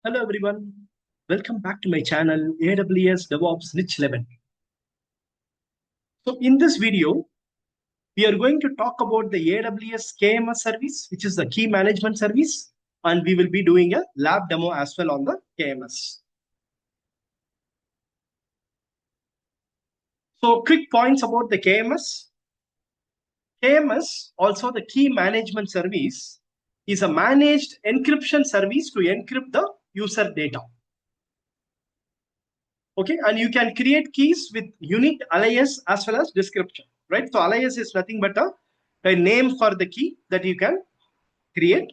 Hello everyone, welcome back to my channel AWS DevOps Niche Level. So in this video, we are going to talk about the AWS KMS service, which is the key management service, and we will be doing a lab demo as well on the KMS. So quick points about the KMS. KMS, also the key management service, is a managed encryption service to encrypt the user data. Okay, and you can create keys with unique alias as well as description, right? So alias is nothing but a name for the key that you can create.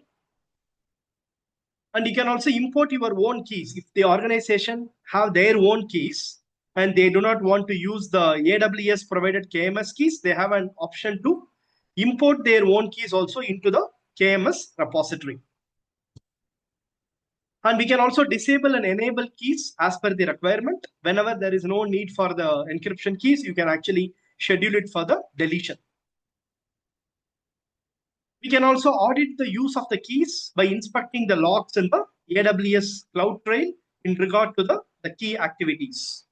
And you can also import your own keys. If the organization have their own keys and they do not want to use the AWS provided KMS keys, they have an option to import their own keys also into the KMS repository. And we can also disable and enable keys as per the requirement. Whenever there is no need for the encryption keys, you can actually schedule it for the deletion. We can also audit the use of the keys by inspecting the logs in the AWS Cloud Trail in regard to the key activities.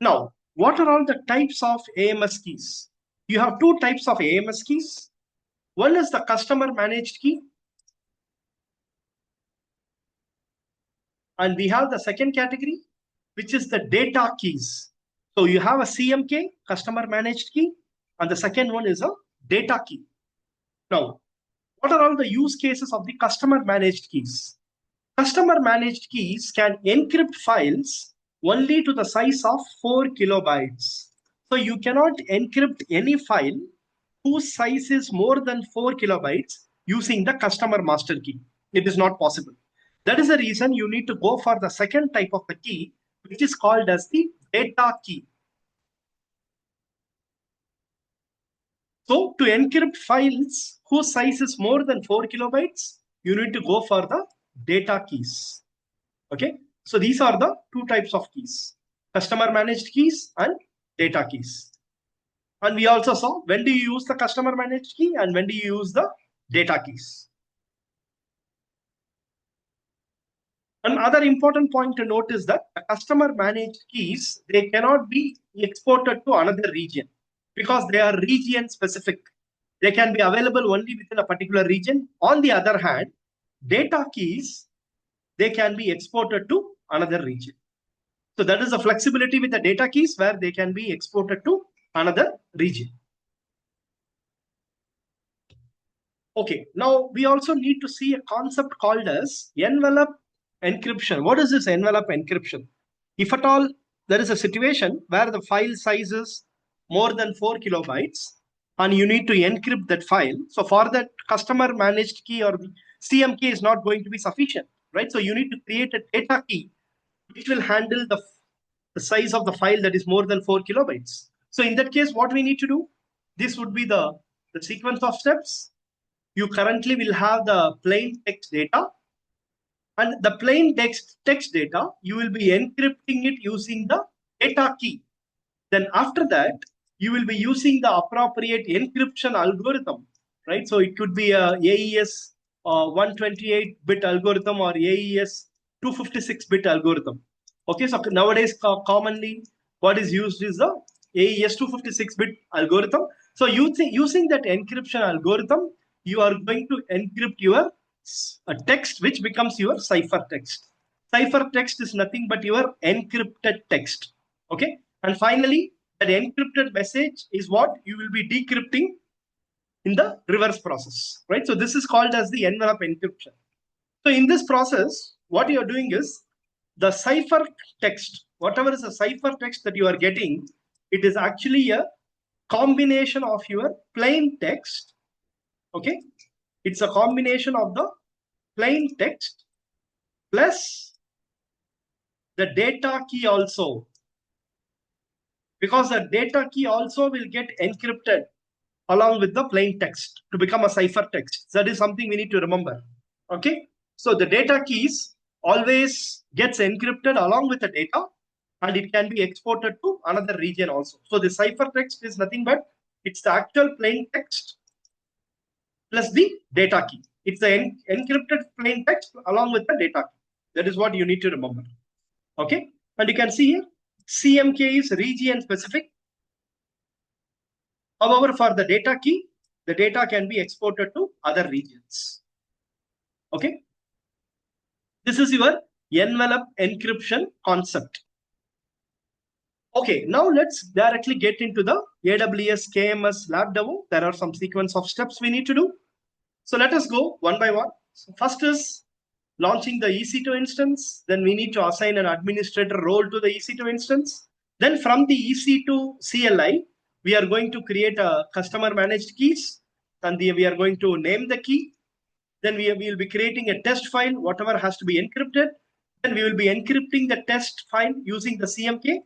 Now, what are all the types of AMS keys? You have two types of AMS keys. One is the customer managed key. And we have the second category, which is the data keys. So you have a CMK, customer managed key, and the second one is a data key. Now, what are all the use cases of the customer managed keys? Customer managed keys can encrypt files only to the size of 4 kilobytes. So you cannot encrypt any file whose size is more than 4 kilobytes using the customer master key. It is not possible. That is the reason you need to go for the second type of the key, which is called as the data key. So to encrypt files whose size is more than 4 kilobytes, you need to go for the data keys. Okay. So these are the two types of keys, customer managed keys and data keys. And we also saw when do you use the customer managed key and when do you use the data keys. Another important point to note is that the customer managed keys, they cannot be exported to another region because they are region specific. They can be available only within a particular region. On the other hand, data keys, they can be exported to another region. So that is the flexibility with the data keys where they can be exported to another region. Okay, now we also need to see a concept called as envelope encryption. What is this envelope encryption? If at all there is a situation where the file size is more than 4 kilobytes and you need to encrypt that file. So for that, customer managed key or the CMK is not going to be sufficient, right? So you need to create a data key which will handle the size of the file that is more than 4 kilobytes. So in that case, what we need to do, this would be the sequence of steps. You currently will have the plain text data. And the plain text data, you will be encrypting it using the data key. Then after that, you will be using the appropriate encryption algorithm, right? So it could be a AES 128-bit algorithm or AES 256-bit algorithm. Okay, so nowadays commonly what is used is the AES 256-bit algorithm. So using that encryption algorithm, you are going to encrypt your text, which becomes your ciphertext. Ciphertext is nothing but your encrypted text. Okay, and finally, that encrypted message is what you will be decrypting in the reverse process, right? So this is called as the envelope encryption. So in this process, what you are doing is the ciphertext, whatever is the ciphertext that you are getting, it is actually a combination of your plain text. Okay, it's a combination of the plain text plus the data key also, because the data key also will get encrypted along with the plain text to become a ciphertext. That is something we need to remember. Okay, so the data keys always gets encrypted along with the data, and it can be exported to another region also. So the ciphertext is nothing but it's the actual plain text plus the data key. It's the encrypted plain text along with the data key. That is what you need to remember. Okay, and you can see here CMK is region specific. However, for the data key, the data can be exported to other regions. Okay, this is your envelope encryption concept. Okay, now let's directly get into the AWS KMS Lab Demo. There are some sequence of steps we need to do. So let us go one by one. So first is launching the EC2 instance. Then we need to assign an administrator role to the EC2 instance. Then from the EC2 CLI, we are going to create a customer managed keys. And we are going to name the key. Then we will be creating a test file, whatever has to be encrypted. Then we will be encrypting the test file using the CMK.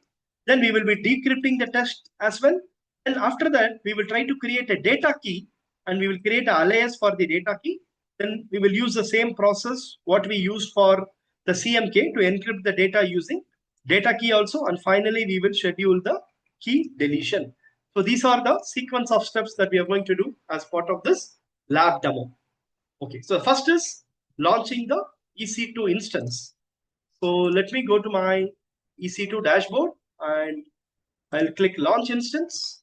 Then we will be decrypting the test as well. And after that, we will try to create a data key and we will create an alias for the data key. Then we will use the same process what we used for the CMK to encrypt the data using data key also. And finally, we will schedule the key deletion. So these are the sequence of steps that we are going to do as part of this lab demo. Okay, so first is launching the EC2 instance. So let me go to my EC2 dashboard and I'll click launch instance.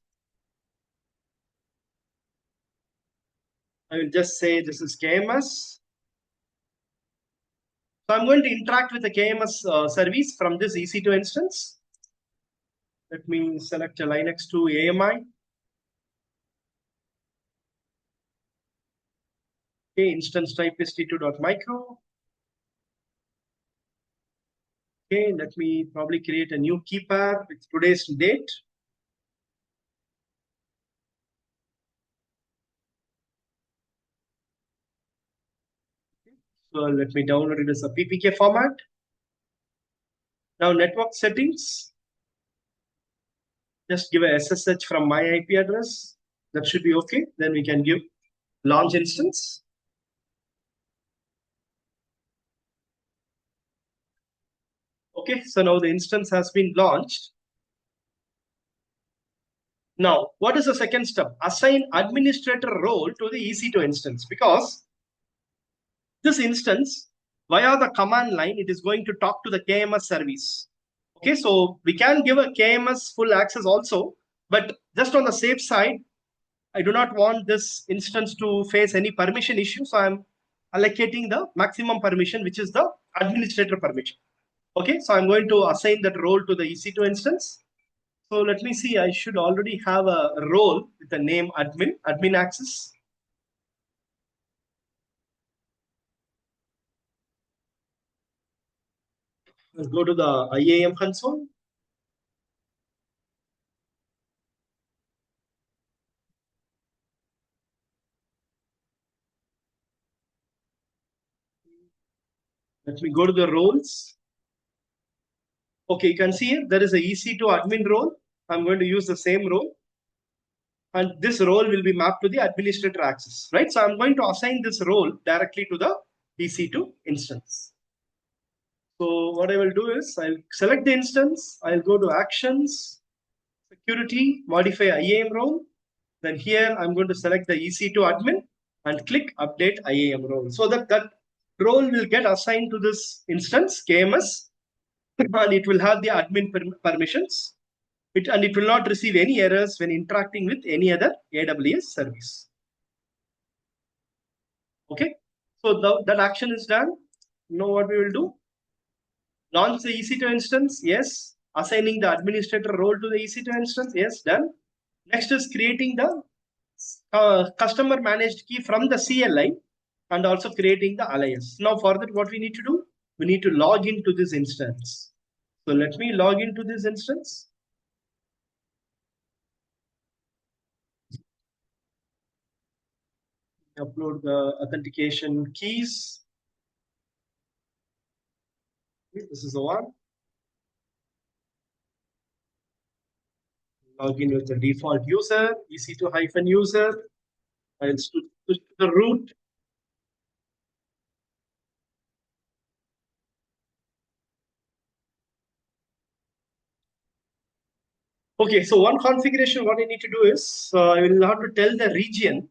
I will just say this is KMS. So I'm going to interact with the KMS service from this EC2 instance. Let me select a Linux to AMI. Okay, instance type is t2.micro. Okay, let me probably create a new key pair with today's date. So let me download it as a PPK format. Now network settings. Just give a SSH from my IP address. That should be okay. Then we can give launch instance. Okay, so now the instance has been launched. Now, what is the second step? Assign administrator role to the EC2 instance, because this instance, via the command line, it is going to talk to the KMS service. Okay, so we can give a KMS full access also, but just on the safe side, I do not want this instance to face any permission issue. So I'm allocating the maximum permission, which is the administrator permission. Okay, so I'm going to assign that role to the EC2 instance. So let me see, I should already have a role with the name admin access. Let's go to the IAM console. Let me go to the roles. Okay, you can see here, there is a EC2 admin role. I'm going to use the same role. And this role will be mapped to the administrator access, right? So I'm going to assign this role directly to the EC2 instance. So what I will do is I'll select the instance. I'll go to actions, security, modify IAM role. Then here I'm going to select the EC2 admin and click update IAM role. So that role will get assigned to this instance, KMS, and it will have the admin permissions. And it will not receive any errors when interacting with any other AWS service. Okay, so that action is done. Now what we will do? Launch the EC2 instance, yes. Assigning the administrator role to the EC2 instance, yes, done. Next is creating the customer managed key from the CLI and also creating the alias. Now for that, what we need to do? We need to log into this instance. So let me log into this instance. Upload the authentication keys. Okay, this is the one. Log in with the default user, EC2-user. I'll switch to the root. Okay, so one configuration, what I need to do is I will have to tell the region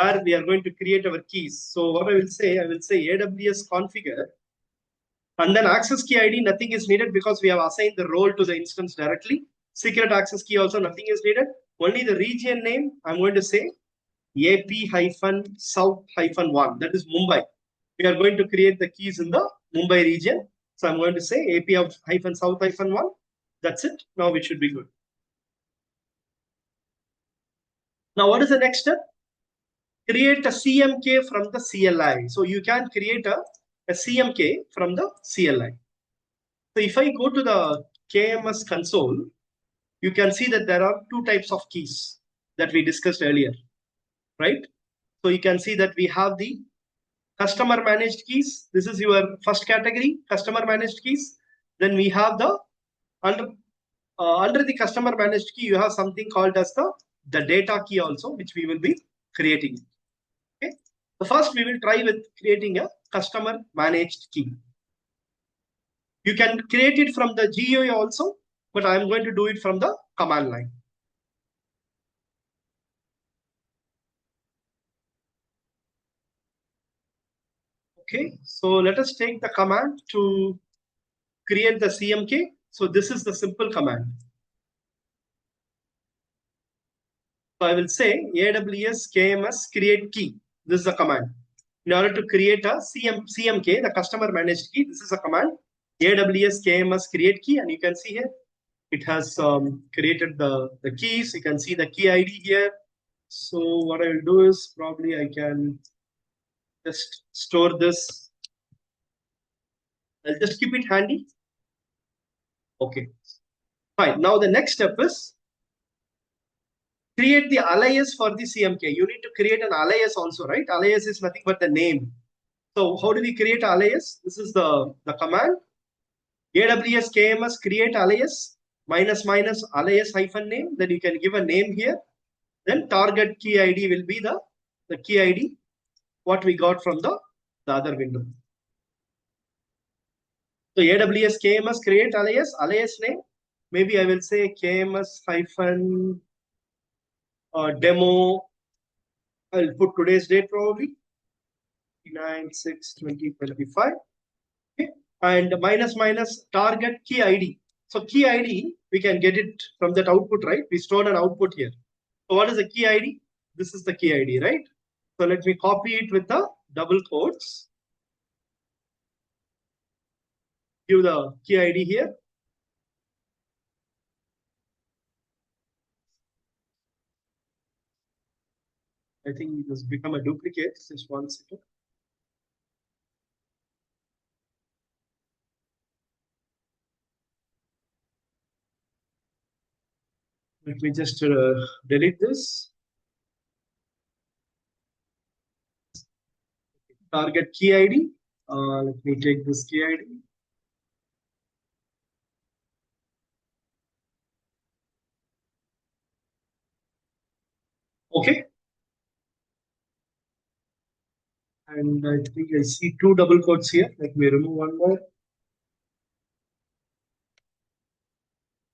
where we are going to create our keys. So what I will say AWS configure, and then access key ID, nothing is needed because we have assigned the role to the instance directly. Secret access key also nothing is needed. Only the region name, I'm going to say AP-South-1. That is Mumbai. We are going to create the keys in the Mumbai region. So I'm going to say AP-South-1. That's it. Now it should be good. Now what is the next step? Create a CMK from the CLI. So you can create a CMK from the CLI. So if I go to the KMS console, you can see that there are two types of keys that we discussed earlier, right? So you can see that we have the customer managed keys. This is your first category, customer managed keys. Then we have the under the customer managed key, you have something called as the data key also, which we will be creating. Okay. So first we will try with creating a customer managed key. You can create it from the GUI also, but I'm going to do it from the command line. Okay, so let us take the command to create the CMK. So this is the simple command. So I will say AWS KMS create key. This is the command. In order to create a CMK, the customer managed key, this is a command. AWS KMS create key, and you can see here it has created the keys. You can see the key ID here. So what I will do is probably I can just store this. I'll just keep it handy. Okay, fine. Now the next step is create the alias for the CMK. You need to create an alias also, right? Alias is nothing but the name. So how do we create alias? This is the command. AWS KMS create alias -- alias -name. Then you can give a name here. Then target key ID will be the key ID what we got from the other window. So AWS KMS create alias name. Maybe I will say KMS demo. I'll put today's date probably 9/6/2025. Okay. And -- target key ID. So key ID, we can get it from that output, right? We stored an output here. So what is the key ID? This is the key ID, right? So let me copy it with the double quotes. Give the key ID here. I think it has become a duplicate. Just 1 second. Let me just delete this. Target key ID. Let me take this key ID. Okay. And I think I see 2 double quotes here. Let me remove one more.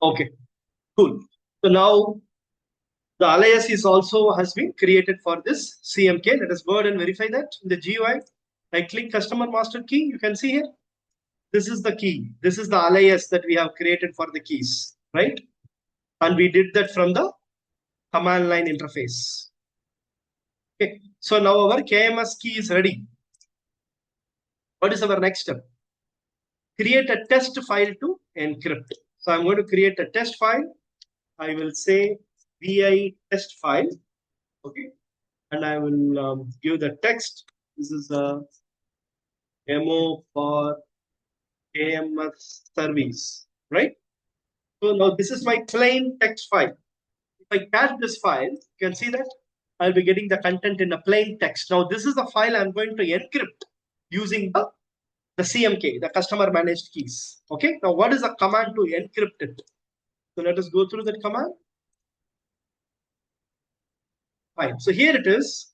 Okay, cool. So now the alias is also has been created for this CMK. Let us go ahead and verify that in the GUI. I click customer master key. You can see here. This is the key. This is the alias that we have created for the keys, right? And we did that from the command line interface. Okay. So now our KMS key is ready. What is our next step? Create a test file to encrypt. So I'm going to create a test file. I will say vi test file. Okay. And I will give the text. This is a demo for KMS service, right? So now this is my plain text file. If I cache this file, you can see that I'll be getting the content in a plain text. Now this is the file I'm going to encrypt using the CMK, the customer managed keys. Okay. Now what is the command to encrypt it? So let us go through that command. Fine. So here it is.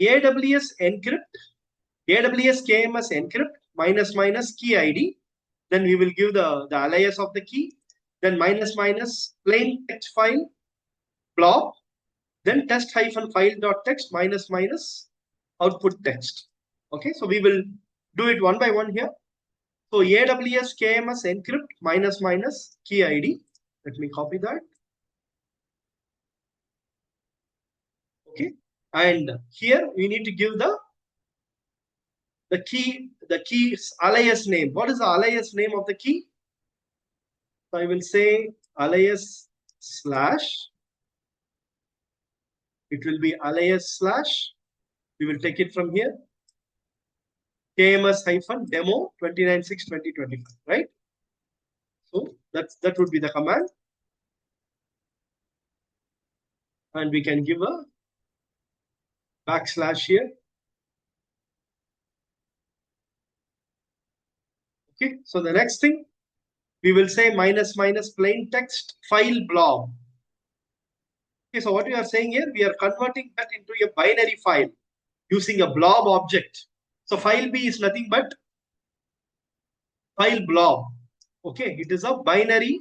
AWS encrypt, AWS KMS encrypt -- key ID. Then we will give the alias of the key. Then -- plain text file blob. then test hyphen file dot text minus minus output text. Okay, so we will do it one by one here. So AWS KMS encrypt minus minus key ID. Let me copy that. Okay, and here we need to give the key's alias name. What is the alias name of the key? So I will say alias slash. It will be alias slash. We will take it from here. KMS hyphen demo 29/6/2025. Right? So that would be the command. And we can give a backslash here. Okay, so the next thing we will say minus minus plain text file blob. Okay, so what we are saying here, we are converting that into a binary file using a blob object. So file B is nothing but file blob. Okay, it is a binary,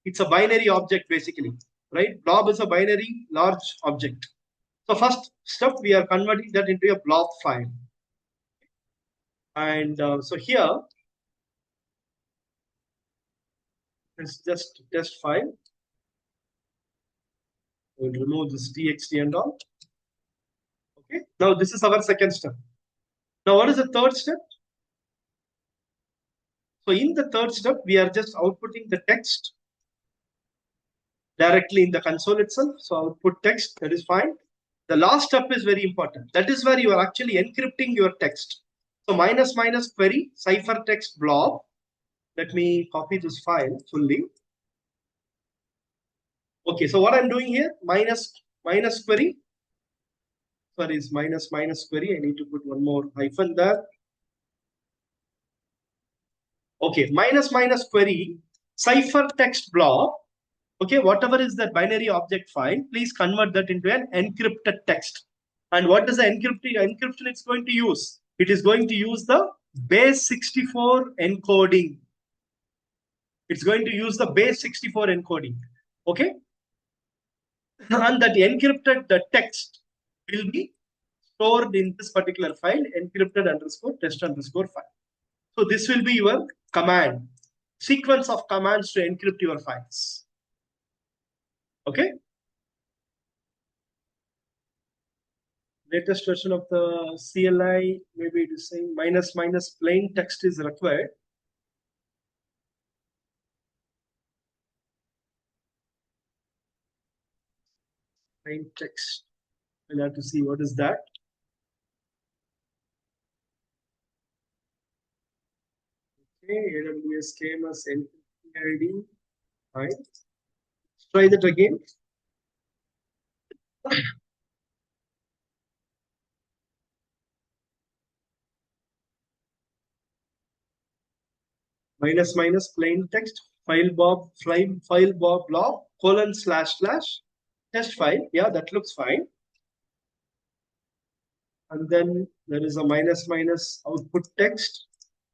it's a binary object basically, right? Blob is a binary large object. So first step, we are converting that into a blob file. And so here, it's just test file. We'll remove this txt and all. Okay, now this is our second step. Now what is the third step? So in the third step, we are just outputting the text directly in the console itself. So output text, that is fine. The last step is very important. That is where you are actually encrypting your text. So minus minus query ciphertext blob. Let me copy this file fully. Okay, so what I'm doing here, minus query. Sorry, is minus minus query. I need to put one more hyphen there. Okay, minus minus query ciphertext blob. Okay, whatever is the binary object file, please convert that into an encrypted text. And what is the encryption it's going to use? It is going to use the base 64 encoding. It's going to use the base 64 encoding. Okay, and that encrypted the text will be stored in this particular file, encrypted underscore test underscore file. So this will be your command, sequence of commands to encrypt your files. Okay. Latest version of the CLI, maybe it is saying minus minus plain text is required. Plain text. We'll have to see what is that. Okay, AWS KMS ID. Fine. Let's try that again. Minus minus plain text file blob colon slash slash test file. Yeah, that looks fine. And then there is a minus minus output text,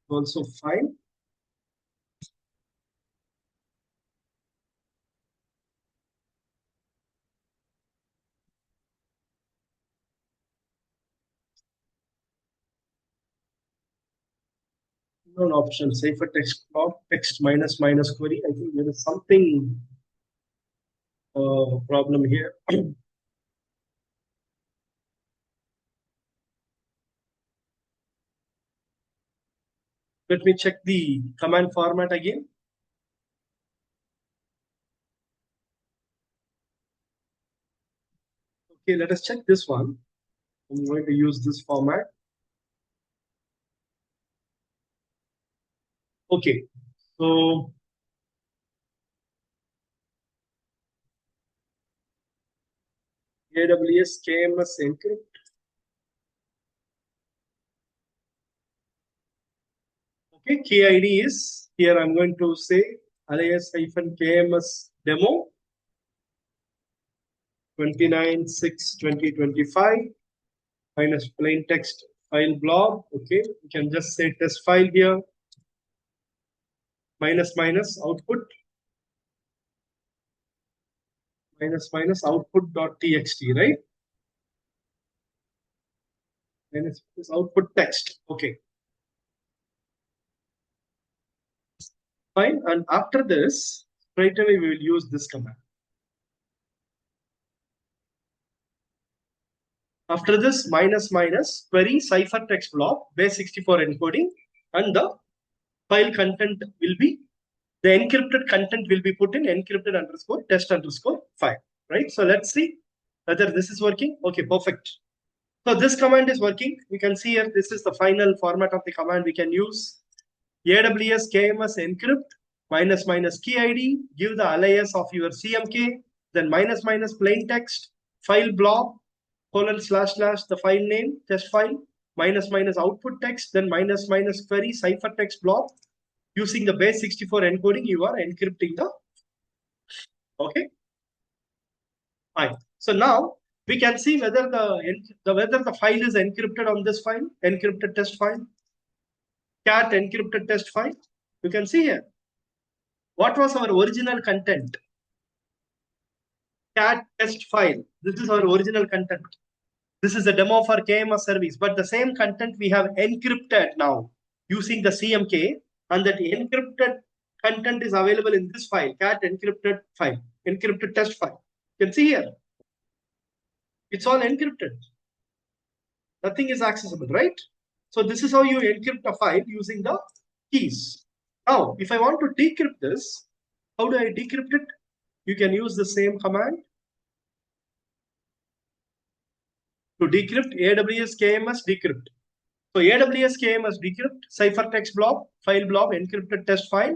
also fine. No option, ciphertext blob text minus minus query. I think there is something problem here. Let me check the command format again. Okay, let us check this one. I'm going to use this format. Okay, so AWS KMS encrypt. Okay, key ID is here. I'm going to say alias KMS demo 29/6/2025 minus plain text file blob. Okay, you can just say test file here. Minus minus output minus minus output.txt, right? Minus minus output text. Okay, fine. And after this, straight away we will use this command. After this, minus minus query ciphertext block base64 encoding, and the file content will be, the encrypted content will be put in encrypted underscore test underscore file, right? So let's see whether this is working. Okay, perfect. So this command is working. We can see here, this is the final format of the command we can use. AWS KMS encrypt minus minus key ID, give the alias of your CMK, then minus minus plain text, file blob, colon slash slash the file name, test file, minus minus output text, then minus minus query ciphertext blob. Using the base 64 encoding, you are encrypting the, okay, fine. So now we can see whether whether the file is encrypted on this file, encrypted test file, cat encrypted test file. You can see here what was our original content. Cat test file. This is our original content. This is a demo for KMS service, but the same content we have encrypted now using the CMK, and that encrypted content is available in this file, cat encrypted file, encrypted test file. You can see here, it's all encrypted. Nothing is accessible, right? So this is how you encrypt a file using the keys. Now, if I want to decrypt this, how do I decrypt it? You can use the same command. To decrypt, AWS KMS decrypt. So AWS KMS decrypt, ciphertext blob, file blob, encrypted test file.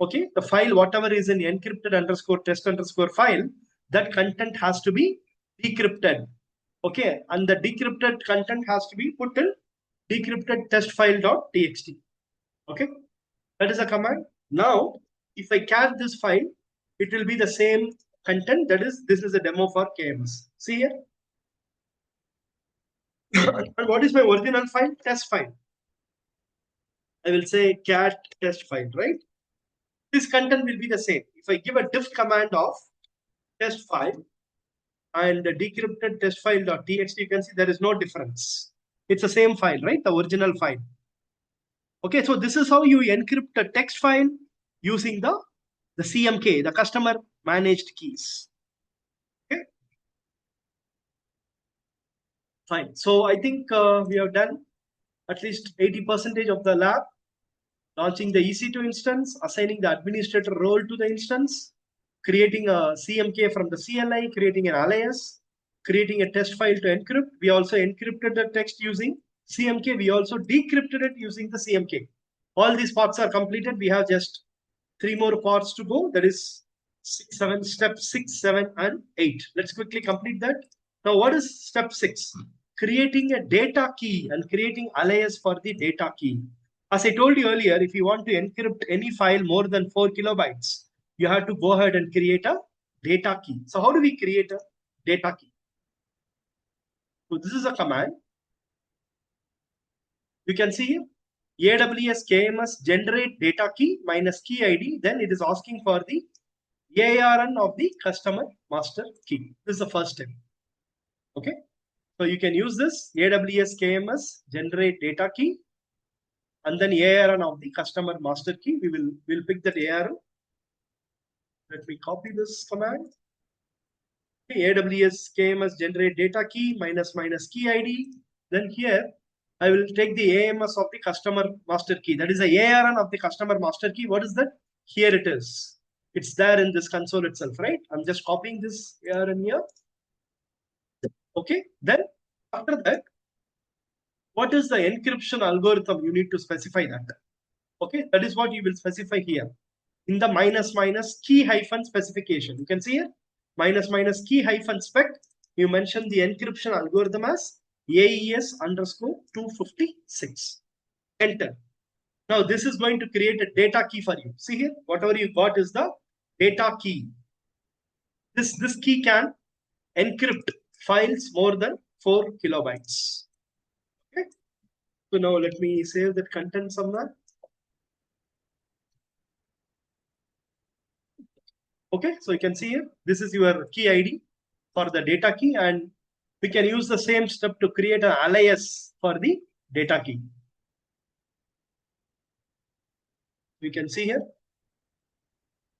Okay, the file, whatever is in encrypted underscore test underscore file, that content has to be decrypted. Okay, and the decrypted content has to be put in decrypted test file.txt. Okay, that is a command. Now, if I cat this file, it will be the same content. That is, this is a demo for KMS. See here. And what is my original file? Test file. I will say cat test file, right? This content will be the same. If I give a diff command of test file and the decrypted test file.txt, you can see there is no difference. It's the same file, right? The original file. Okay, so this is how you encrypt a text file using the CMK, the customer managed keys. Okay, fine. So I think we have done at least 80% of the lab. Launching the EC2 instance, assigning the administrator role to the instance, creating a CMK from the CLI, creating an alias, creating a test file to encrypt. We also encrypted the text using CMK. We also decrypted it using the CMK. All these parts are completed. We have just 3 more parts to go. That is step 6, 7, and 8. Let's quickly complete that. Now, what is step 6? Creating a data key and creating alias for the data key. As I told you earlier, if you want to encrypt any file more than 4 kilobytes, you have to go ahead and create a data key. So how do we create a data key? So this is a command. You can see AWS KMS generate data key minus key ID. Then it is asking for the ARN of the customer master key. This is the first step. Okay. So you can use this AWS KMS generate data key and then ARN of the customer master key. We'll pick that ARN. Let me copy this command. Okay, AWS KMS generate data key minus minus key ID. Then here I will take the AMS of the customer master key. That is the ARN of the customer master key. What is that? Here it is. It's there in this console itself, right? I'm just copying this ARN here. Okay. Then after that, what is the encryption algorithm? You need to specify that. Okay. That is what you will specify here in the minus minus key hyphen specification. You can see here minus minus key hyphen spec. You mention the encryption algorithm as AES underscore 256. Enter. Now this is going to create a data key for you. See here, whatever you got is the data key. This key can encrypt files more than 4 kilobytes. Okay. So now let me save that content somewhere. Okay, so you can see here, this is your key ID for the data key, and we can use the same step to create an alias for the data key. We can see here,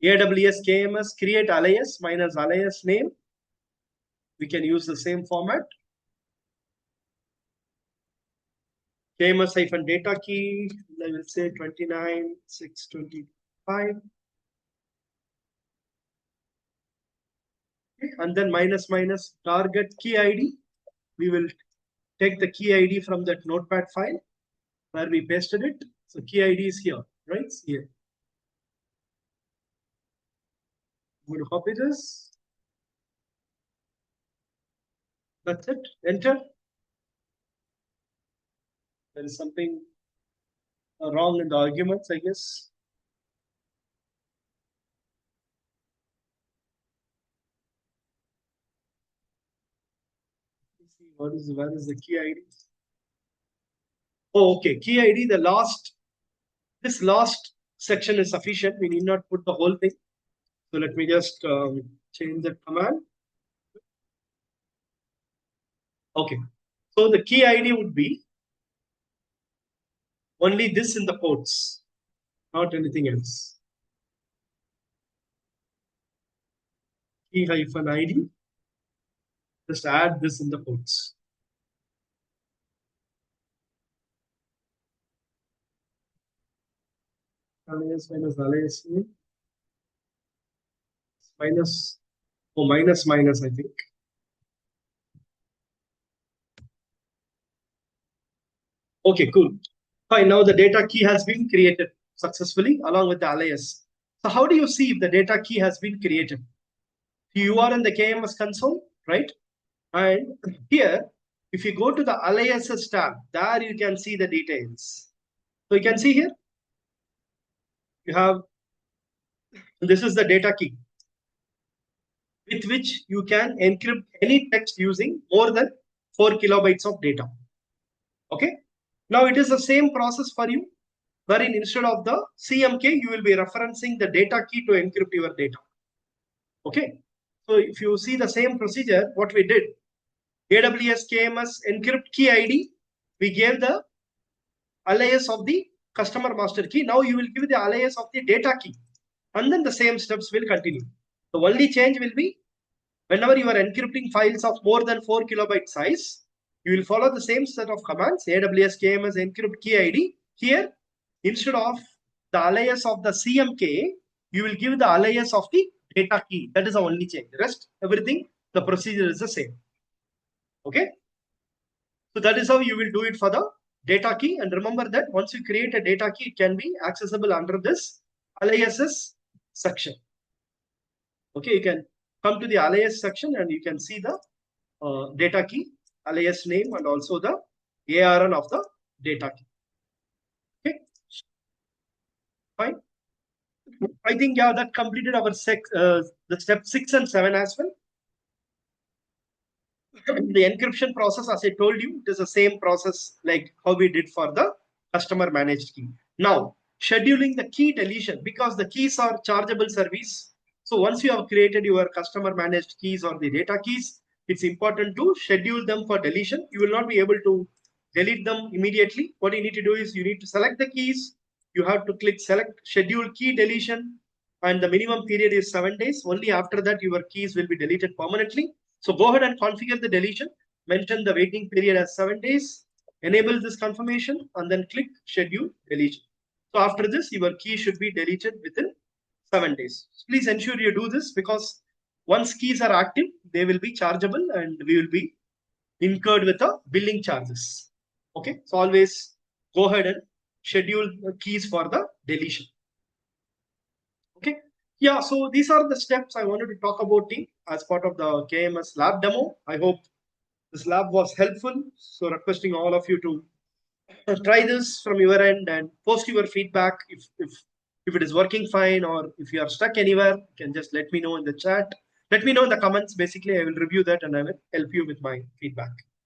AWS KMS create alias minus alias name. We can use the same format. KMS-data key, I will say 29,625. And then minus target key ID. We will take the key ID from that notepad file where we pasted it. So key ID is here, right? Here. I'm going to copy this. That's it. Enter. There is something wrong in the arguments, I guess. Let's see where is the key ID? Oh, okay. Key ID, this last section is sufficient. We need not put the whole thing. So let me just change the command. Okay. So the key ID would be only this in the ports, not anything else. Key hyphen ID. Just add this in the ports. Alias minus alias minus, oh, minus, I think. Okay, cool. Fine. Now the data key has been created successfully along with the alias. So how do you see if the data key has been created? You are in the KMS console, right? And here, if you go to the aliases tab, there you can see the details. So you can see here, you have, this is the data key with which you can encrypt any text using more than 4 kilobytes of data. Okay. Now it is the same process for you, wherein instead of the CMK, you will be referencing the data key to encrypt your data. Okay. So if you see the same procedure, what we did, AWS KMS encrypt key ID, we gave the alias of the customer master key. Now you will give the alias of the data key, and then the same steps will continue. The only change will be whenever you are encrypting files of more than 4 kilobyte size, you will follow the same set of commands, AWS KMS encrypt key ID. Here, instead of the alias of the CMK, you will give the alias of the data key. That is the only change. The rest, everything, the procedure is the same. Okay. So that is how you will do it for the data key. And remember that once you create a data key, it can be accessible under this aliases section. Okay, you can come to the alias section and you can see the data key, alias name, and also the ARN of the data key. Okay, fine. I think, yeah, that completed our the step 6 and 7 as well. The encryption process, as I told you, it is the same process like how we did for the customer managed key. Now, scheduling the key deletion, because the keys are chargeable service. So once you have created your customer managed keys or the data keys, it's important to schedule them for deletion. You will not be able to delete them immediately. What you need to do is you need to select the keys. You have to click select schedule key deletion, and the minimum period is 7 days. Only after that your keys will be deleted permanently. So go ahead and configure the deletion, mention the waiting period as 7 days, enable this confirmation, and then click schedule deletion. So after this, your key should be deleted within 7 days. Please ensure you do this, because once keys are active, they will be chargeable and we will be incurred with the billing charges. Okay, so always go ahead and schedule the keys for the deletion. Okay. Yeah, so these are the steps I wanted to talk about as part of the KMS Lab Demo. I hope this lab was helpful. So requesting all of you to try this from your end and post your feedback. If it is working fine, or if you are stuck anywhere, you can just let me know in the chat. Let me know in the comments. Basically, I will review that and I will help you with my feedback.